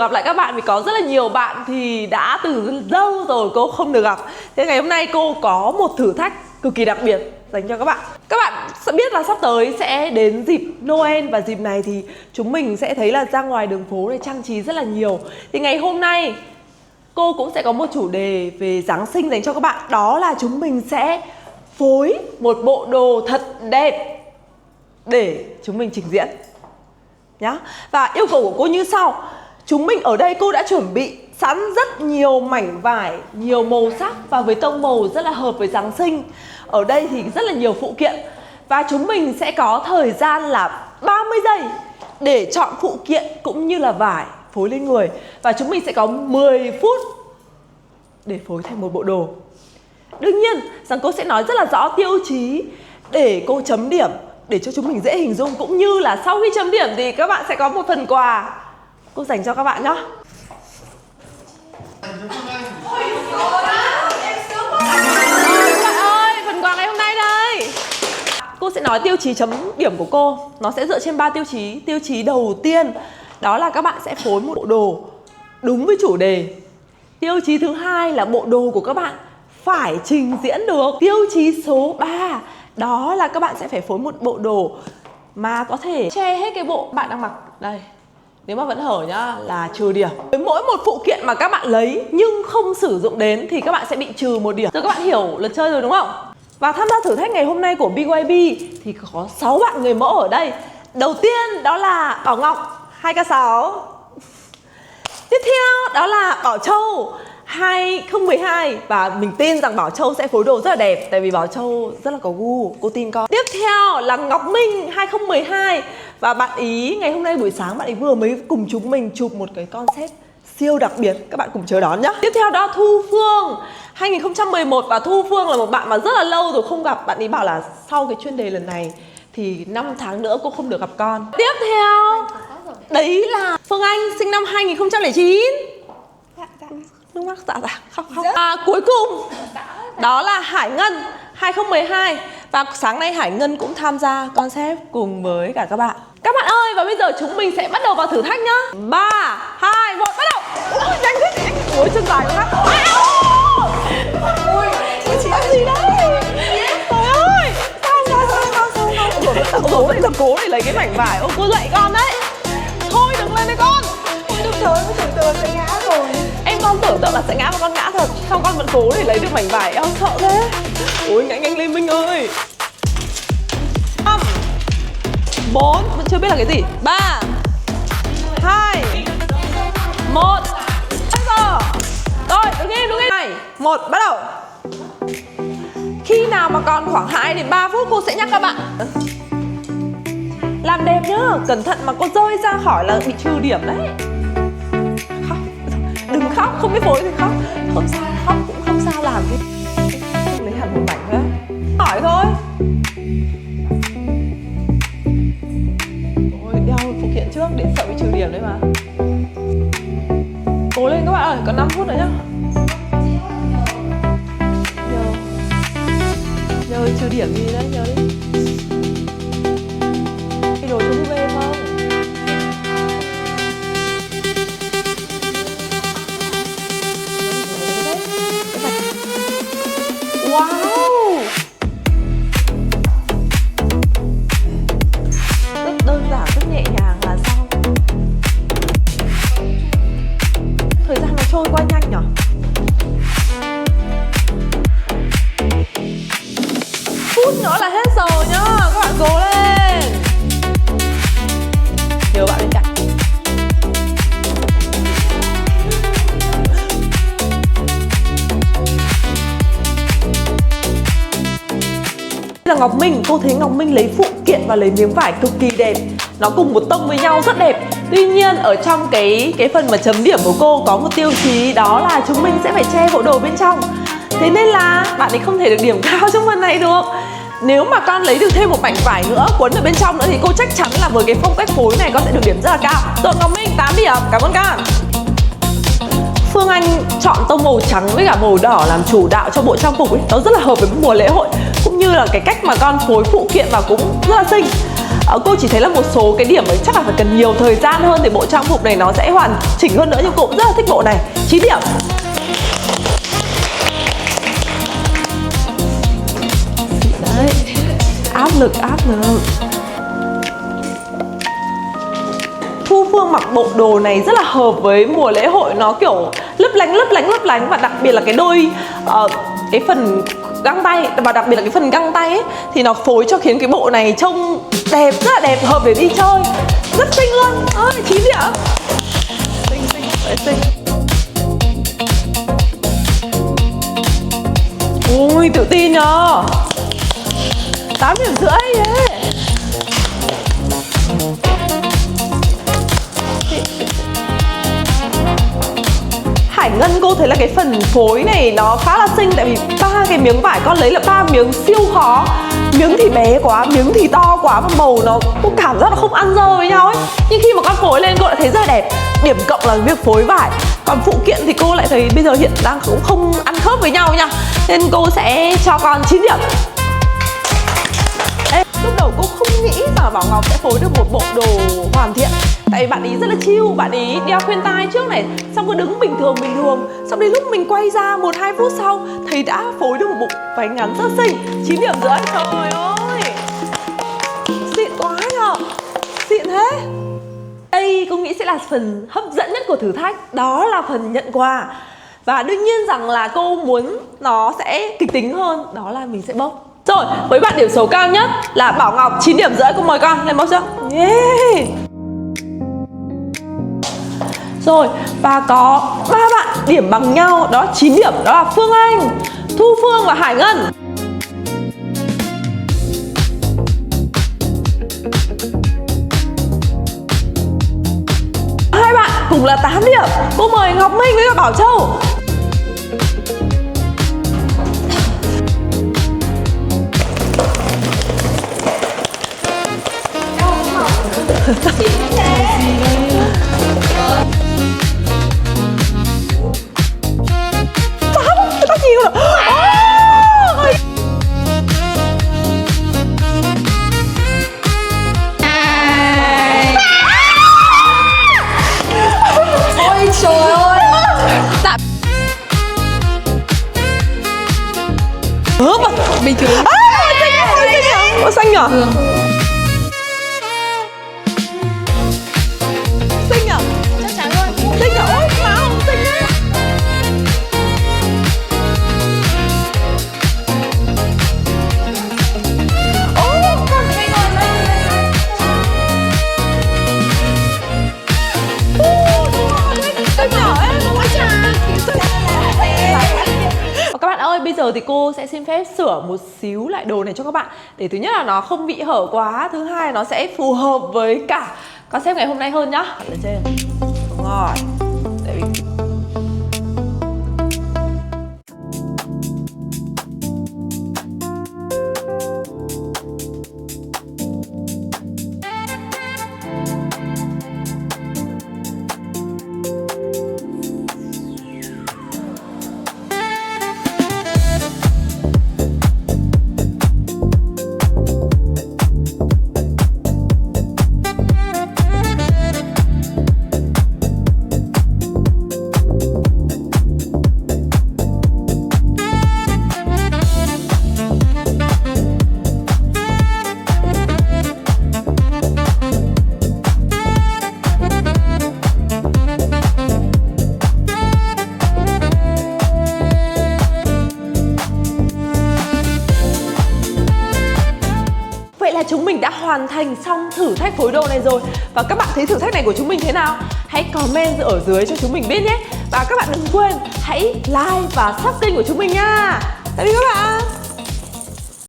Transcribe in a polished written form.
gặp lại các bạn vì có rất là nhiều bạn thì đã từ lâu rồi cô không được gặp. Thế ngày hôm nay cô có một thử thách cực kỳ đặc biệt dành cho các bạn. Các bạn sẽ biết là sắp tới sẽ đến dịp Noel và dịp này thì chúng mình sẽ thấy là ra ngoài đường phố này trang trí rất là nhiều. Thì ngày hôm nay cô cũng sẽ có một chủ đề về Giáng sinh dành cho các bạn. Đó là chúng mình sẽ phối một bộ đồ thật đẹp để chúng mình trình diễn nhá. Và yêu cầu của cô như sau. Chúng mình ở đây cô đã chuẩn bị sẵn rất nhiều mảnh vải, nhiều màu sắc và với tông màu rất là hợp với Giáng sinh. Ở đây thì rất là nhiều phụ kiện. Và chúng mình sẽ có thời gian là 30 giây để chọn phụ kiện cũng như là vải phối lên người. Và chúng mình sẽ có 10 phút để phối thành một bộ đồ. Đương nhiên rằng cô sẽ nói rất là rõ tiêu chí để cô chấm điểm, để cho chúng mình dễ hình dung. Cũng như là sau khi chấm điểm thì các bạn sẽ có một phần quà cô dành cho các bạn nhé. Các bạn ơi, phần quà ngày hôm nay đây. Cô sẽ nói tiêu chí chấm điểm của cô. Nó sẽ dựa trên 3 tiêu chí. Tiêu chí đầu tiên đó là các bạn sẽ phối một bộ đồ đúng với chủ đề. Tiêu chí thứ hai là bộ đồ của các bạn phải trình diễn được. Tiêu chí số 3 đó là các bạn sẽ phải phối một bộ đồ mà có thể che hết cái bộ bạn đang mặc. Đây, nếu mà vẫn hở nhá là trừ điểm. Với mỗi một phụ kiện mà các bạn lấy nhưng không sử dụng đến thì các bạn sẽ bị trừ 1 điểm. Rồi các bạn hiểu luật chơi rồi đúng không? Và tham gia thử thách ngày hôm nay của BYB thì có 6 bạn người mẫu ở đây. Đầu tiên đó là Bảo Ngọc 2K6. Tiếp theo đó là Bảo Châu 2012. Và mình tin rằng Bảo Châu sẽ phối đồ rất là đẹp, tại vì Bảo Châu rất là có gu, cô tin con. Tiếp theo là Ngọc Minh 2012. Và bạn ý ngày hôm nay buổi sáng bạn ý vừa mới cùng chúng mình chụp một cái concept siêu đặc biệt. Các bạn cùng chờ đón nhé. Tiếp theo đó Thu Phương 2011. Và Thu Phương là một bạn mà rất là lâu rồi không gặp. Bạn ý bảo là sau cái chuyên đề lần này thì 5 tháng nữa cô không được gặp con. Tiếp theo đấy là Phương Anh sinh năm 2009. Nước mắt dạ khóc. Cuối cùng đó là Hải Ngân 2012. Và sáng nay Hải Ngân cũng tham gia concept cùng với cả các bạn. Các bạn ơi, và bây giờ chúng mình sẽ bắt đầu vào thử thách nhá. 3, 2, 1 bắt đầu. Ôi, nhanh thế, nhanh. Ôi, chân dài quá. Ôi, chị làm gì đấy? Trời ơi. Sao? Cố để lấy cái mảnh vải. Ô, cô dạy con đấy. Thôi đừng lên đây con. Trời ơi, tưởng tượng sẽ ngã rồi. Em con tưởng tượng là sẽ ngã mà con ngã thật. Sao con vẫn cố để lấy được mảnh vải? Em sợ thế. Ôi nhanh lên Minh ơi. 5 4 vẫn chưa biết là cái gì. 3 2 1 bây giờ. Rồi đứng im 2 1 bắt đầu. Khi nào mà còn khoảng 2 đến 3 phút cô sẽ nhắc các bạn làm đẹp nhá. Cẩn thận mà cô rơi ra khỏi là bị trừ điểm đấy. Khóc. Đừng khóc, không biết phối thì khóc. Không sao, khóc cũng không sao, làm cái lấy hẳn một mảnh thôi. Hỏi thôi. Ôi, đeo phụ kiện trước để sợ bị trừ điểm đấy mà. Cố lên các bạn ơi, còn 5 phút nữa nhá. Nhờ trừ điểm gì đấy, nhớ đi. Cái đồ cho búp bê không? Wow! Rất đơn giản, rất nhẹ nhàng là xong. Thời gian nó trôi qua nhanh nhở? Phút nữa là hết giờ nhá, các bạn cố lên. Nhớ bạn bên cạnh. Là Ngọc Minh, cô thấy Ngọc Minh lấy phụ kiện và lấy miếng vải cực kỳ đẹp. Nó cùng một tông với nhau rất đẹp. Tuy nhiên ở trong cái phần mà chấm điểm của cô có một tiêu chí đó là chúng mình sẽ phải che bộ đồ bên trong. Thế nên là bạn ấy không thể được điểm cao trong phần này được. Nếu mà con lấy được thêm một mảnh vải nữa quấn ở bên trong nữa thì cô chắc chắn là với cái phong cách phối này con sẽ được điểm rất là cao. Rồi Ngọc Minh 8 điểm, cảm ơn con. Phương Anh chọn tông màu trắng với cả màu đỏ làm chủ đạo cho bộ trang phục ấy. Nó rất là hợp với mùa lễ hội. Cũng như là cái cách mà con phối phụ kiện vào cũng rất là xinh. Cô chỉ thấy là một số cái điểm ấy chắc là phải cần nhiều thời gian hơn để bộ trang phục này nó sẽ hoàn chỉnh hơn nữa, nhưng cô cũng rất là thích bộ này. 9 điểm. Đấy, áp lực. Thu Phương mặc bộ đồ này rất là hợp với mùa lễ hội, nó kiểu lấp lánh, và đặc biệt là cái đôi cái phần găng tay, và đặc biệt là cái phần găng tay ấy, thì nó phối cho khiến cái bộ này trông đẹp, rất là đẹp, hợp để đi chơi, rất xinh luôn. 9 điểm. Xinh. Ui, tự tin nhờ. 8 điểm rưỡi ấy. Hải Ngân, cô thấy là cái phần phối này nó khá là xinh, tại vì 3 cái miếng vải con lấy là 3 miếng siêu khó. Miếng thì bé quá, miếng thì to quá, và màu nó cô cảm giác nó không ăn dơ với nhau ấy. Nhưng khi mà con phối lên cô lại thấy rất là đẹp. Điểm cộng là việc phối vải. Còn phụ kiện thì cô lại thấy bây giờ hiện đang cũng không ăn khớp với nhau nha, nên cô sẽ cho con 9 điểm. Lúc đầu cô không nghĩ rằng Bảo Ngọc sẽ phối được một bộ đồ hoàn thiện, tại vì bạn ý rất là chill, bạn ý đeo khuyên tai trước này, xong cứ đứng bình thường, xong đến lúc mình quay ra 1-2 phút sau thấy đã phối được một bộ váy ngắn rất xinh. 9 điểm rưỡi. Trời ơi, xịn quá nhờ, xịn thế. Đây cô nghĩ sẽ là phần hấp dẫn nhất của thử thách, đó là phần nhận quà. Và đương nhiên rằng là cô muốn nó sẽ kịch tính hơn, đó là mình sẽ bốc. Rồi, với bạn điểm số cao nhất là Bảo Ngọc 9 điểm rưỡi, cô mời con lên bốc chưa? Yeah. Rồi, và có 3 bạn điểm bằng nhau, đó 9 điểm, đó là Phương Anh, Thu Phương và Hải Ngân. Hai bạn cùng là 8 điểm, cô mời Ngọc Minh với cả Bảo Châu. Tao nhiều rồi. Ôi trời ơi. Bình thường. Xanh nhở? Xinh nhở? Chắc chắn luôn. Xinh nhở? Ôi, máu xinh đấy. Con thấy ngon đấy. Xinh nhở em, nó quá chà. Và các bạn ơi, bây giờ thì cô sẽ xin phép sửa một xíu lại đồ này cho các bạn, để thứ nhất là nó không bị hở quá, thứ hai nó sẽ phù hợp với cả concept ngày hôm nay hơn nhá. Ở trên. Đúng rồi. Tại vì chúng mình đã hoàn thành xong thử thách phối đồ này rồi. Và các bạn thấy thử thách này của chúng mình thế nào? Hãy comment ở dưới cho chúng mình biết nhé. Và các bạn đừng quên hãy like và subscribe kênh của chúng mình nha. Tạm biệt các bạn.